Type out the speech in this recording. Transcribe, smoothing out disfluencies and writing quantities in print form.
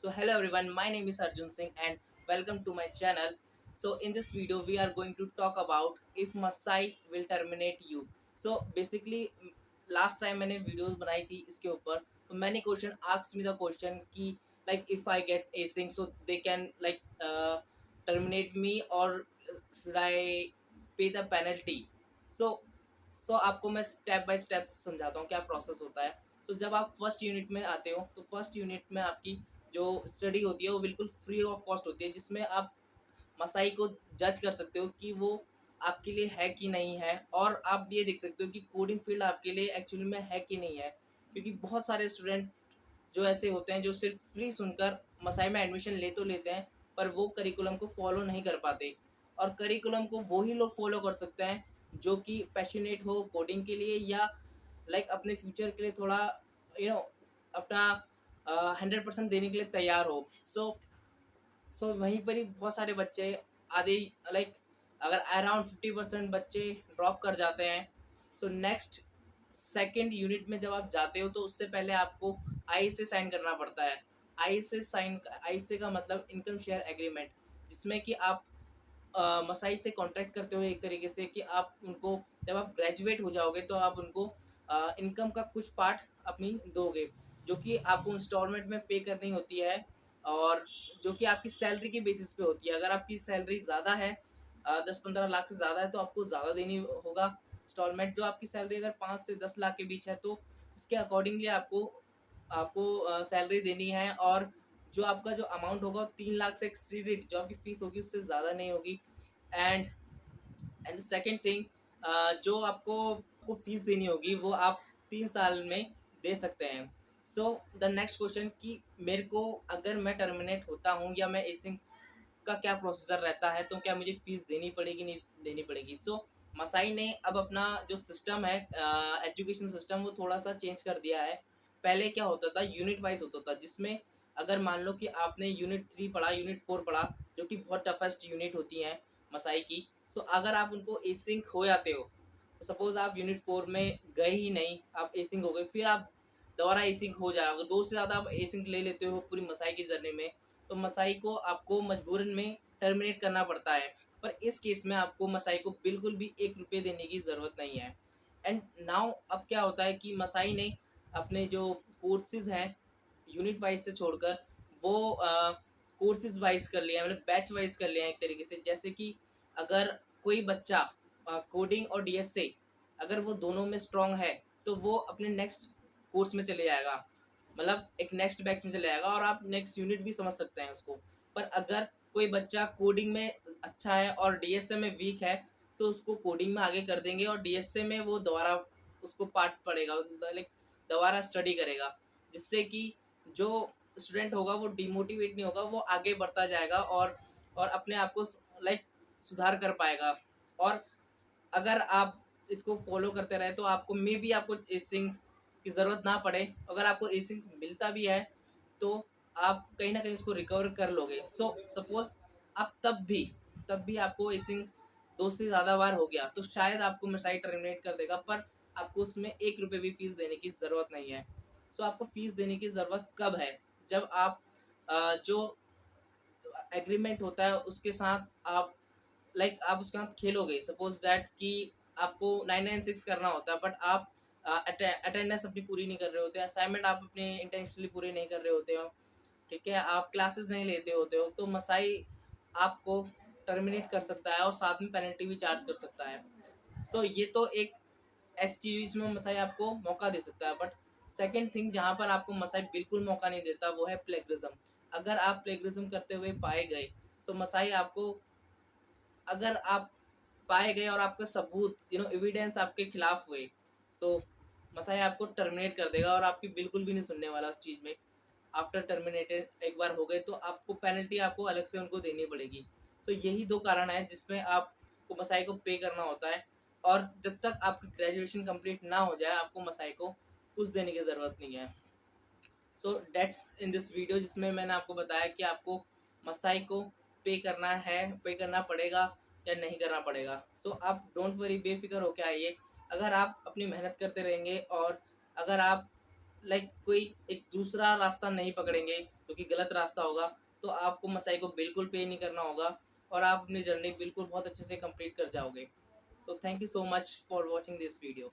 So hello everyone, my name is Arjun Singh and welcome to my channel. So in this video we are going to talk about if Masai will terminate you. So basically last time मैंने videos बनाई थी इसके ऊपर, तो many question asked me the question कि like if I get async so they can like terminate me or should I pay the penalty. So आपको मैं step by step समझाता हूँ क्या प्रोसेस होता है. जब आप फर्स्ट यूनिट में आते हो तो फर्स्ट यूनिट में आपकी जो स्टडी होती है वो बिल्कुल फ्री ऑफ कॉस्ट होती है, जिसमें आप मसाई को जज कर सकते हो कि वो आपके लिए है कि नहीं है, और आप ये देख सकते हो कि कोडिंग फील्ड आपके लिए एक्चुअली में है कि नहीं है. क्योंकि बहुत सारे स्टूडेंट जो ऐसे होते हैं जो सिर्फ फ्री सुनकर मसाई में एडमिशन ले तो लेते हैं, पर वो करिकुलम को फॉलो नहीं कर पाते. और करिकुलम को वही लोग फॉलो कर सकते हैं जो कि पैशनेट हो कोडिंग के लिए, या अपने फ्यूचर के लिए थोड़ा यू नो अपना 100% देने के लिए तैयार हो. वहीं पर ही बहुत सारे बच्चे आधे लाइक अगर अराउंड 50% बच्चे ड्रॉप कर जाते हैं. नेक्स्ट सेकेंड यूनिट में जब आप जाते हो तो उससे पहले आपको आई से साइन करना पड़ता है. आई से का मतलब इनकम शेयर एग्रीमेंट, जिसमें कि आप मसाई से कॉन्ट्रैक्ट करते हो एक तरीके से कि आप उनको जब आप ग्रेजुएट हो जाओगे तो आप उनको इनकम का कुछ पार्ट अपनी दोगे, जो कि आपको इंस्टॉलमेंट में पे करनी होती है, और जो कि आपकी सैलरी के बेसिस पे होती है. अगर आपकी सैलरी ज़्यादा है 10-15 लाख से ज़्यादा है तो आपको ज़्यादा देनी होगा इंस्टॉलमेंट. जो आपकी सैलरी अगर 5 से 10 लाख के बीच है तो उसके अकॉर्डिंगली आपको आपको सैलरी देनी है, और जो आपका जो अमाउंट होगा 3 लाख से एक्सीडेड जो आपकी फीस होगी उससे ज़्यादा नहीं होगी. एंड एंड सेकेंड थिंग, जो आपको को फीस देनी होगी वो आप 3 साल में दे सकते हैं. द नेक्स्ट क्वेश्चन कि मेरे को अगर मैं टर्मिनेट होता हूँ या मैं एसिंग का क्या प्रोसीजर रहता है, तो क्या मुझे फीस देनी पड़ेगी नहीं देनी पड़ेगी. मसाई ने अब अपना जो सिस्टम है एजुकेशन सिस्टम वो थोड़ा सा चेंज कर दिया है. पहले क्या होता था, यूनिट वाइज होता था, जिसमें अगर मान लो कि आपने यूनिट 3 पढ़ा, यूनिट 4 पढ़ा, जो कि बहुत टफेस्ट यूनिट होती हैं मसाई की. अगर आप उनको एसिंक हो जाते हो तो सपोज आप यूनिट 4 में गए ही नहीं, आप एसिंक हो गए, फिर आप दोबारा एसिंक हो जाओगे, दो से ज़्यादा आप एसिंक ले लेते हो पूरी मसाई की जर्नी में, तो मसाई को आपको मजबूरन में टर्मिनेट करना पड़ता है. पर इस केस में आपको मसाई को बिल्कुल भी 1 रुपये देने की ज़रूरत नहीं है. एंड नाउ अब क्या होता है कि मसाई ने अपने जो कोर्सेज हैं यूनिट वाइज से छोड़कर वो कोर्सेज वाइज कर लिया है, मतलब बैच वाइज कर लिया है एक तरीके से. जैसे कि अगर कोई बच्चा कोडिंग और डीएस से अगर वो दोनों में स्ट्रांग है तो वो अपने नेक्स्ट कोर्स में चले जाएगा, मतलब एक नेक्स्ट बैच में चले जाएगा, और आप नेक्स्ट यूनिट भी समझ सकते हैं उसको. पर अगर कोई बच्चा कोडिंग में अच्छा है और डीएसए में वीक है तो उसको कोडिंग में आगे कर देंगे, और डीएसए में वो दोबारा उसको पार्ट पढ़ेगा, लाइक दोबारा स्टडी करेगा, जिससे कि जो स्टूडेंट होगा वो डिमोटिवेट नहीं होगा, वो आगे बढ़ता जाएगा और अपने आप को लाइक सुधार कर पाएगा. और अगर आप इसको फॉलो करते रहे तो आपको मे बी आपको एसिंक की ज़रूरत ना पड़े. अगर आपको एसिंक मिलता भी है तो आप कहीं ना कहीं उसको रिकवर कर लोगे. सपोज आप तब भी आपको एसिंक 2 से ज़्यादा बार हो गया तो शायद आपको मिसाई टर्मिनेट कर देगा, पर आपको उसमें 1 रुपये भी फीस देने की ज़रूरत नहीं है. आपको फीस देने की ज़रूरत कब है, जब आप जो एग्रीमेंट होता है उसके साथ आप आप उसके साथ खेलोगे. सपोज दैट कि आपको 996 करना होता है, बट आप अटेंडेंस अपनी पूरी नहीं कर रहे होते, असाइनमेंट आप अपने इंटेंशनली पूरे नहीं कर रहे होते हो, ठीक है, आप क्लासेस नहीं लेते होते हो, तो मसाई आपको टर्मिनेट कर सकता है और साथ में पेनल्टी भी चार्ज कर सकता है. ये तो एक एस में मसाई आपको मौका दे सकता है. बट सेकेंड थिंग जहाँ पर आपको मसाई बिल्कुल मौका नहीं देता वो है प्लेगरिज्म. अगर आप प्लेगरिज्म करते हुए पाए गए तो मसाई आपको, अगर आप पाए गए और आपका सबूत एविडेंस आपके खिलाफ हुए, सो मसाई आपको टर्मिनेट कर देगा और आपकी बिल्कुल भी नहीं सुनने वाला उस चीज़ में. आफ्टर टर्मिनेटेड एक बार हो गए तो आपको पेनल्टी आपको अलग से उनको देनी पड़ेगी. यही दो कारण है जिसमें आपको मसाई को पे करना होता है. और जब तक आपकी ग्रेजुएशन कंप्लीट ना हो जाए आपको मसाई को कुछ देने की ज़रूरत नहीं है. डेट्स इन दिस वीडियो, जिसमें मैंने आपको बताया कि आपको मसाई को पे करना पड़ेगा या नहीं करना पड़ेगा. आप डोंट वरी, बेफिक्र होकर आइए. अगर आप अपनी मेहनत करते रहेंगे और अगर आप लाइक कोई एक दूसरा रास्ता नहीं पकड़ेंगे जो कि गलत रास्ता होगा, तो आपको मसाई को बिल्कुल पे नहीं करना होगा और आप अपनी जर्नी बिल्कुल बहुत अच्छे से कंप्लीट कर जाओगे। So thank you so much for watching this video.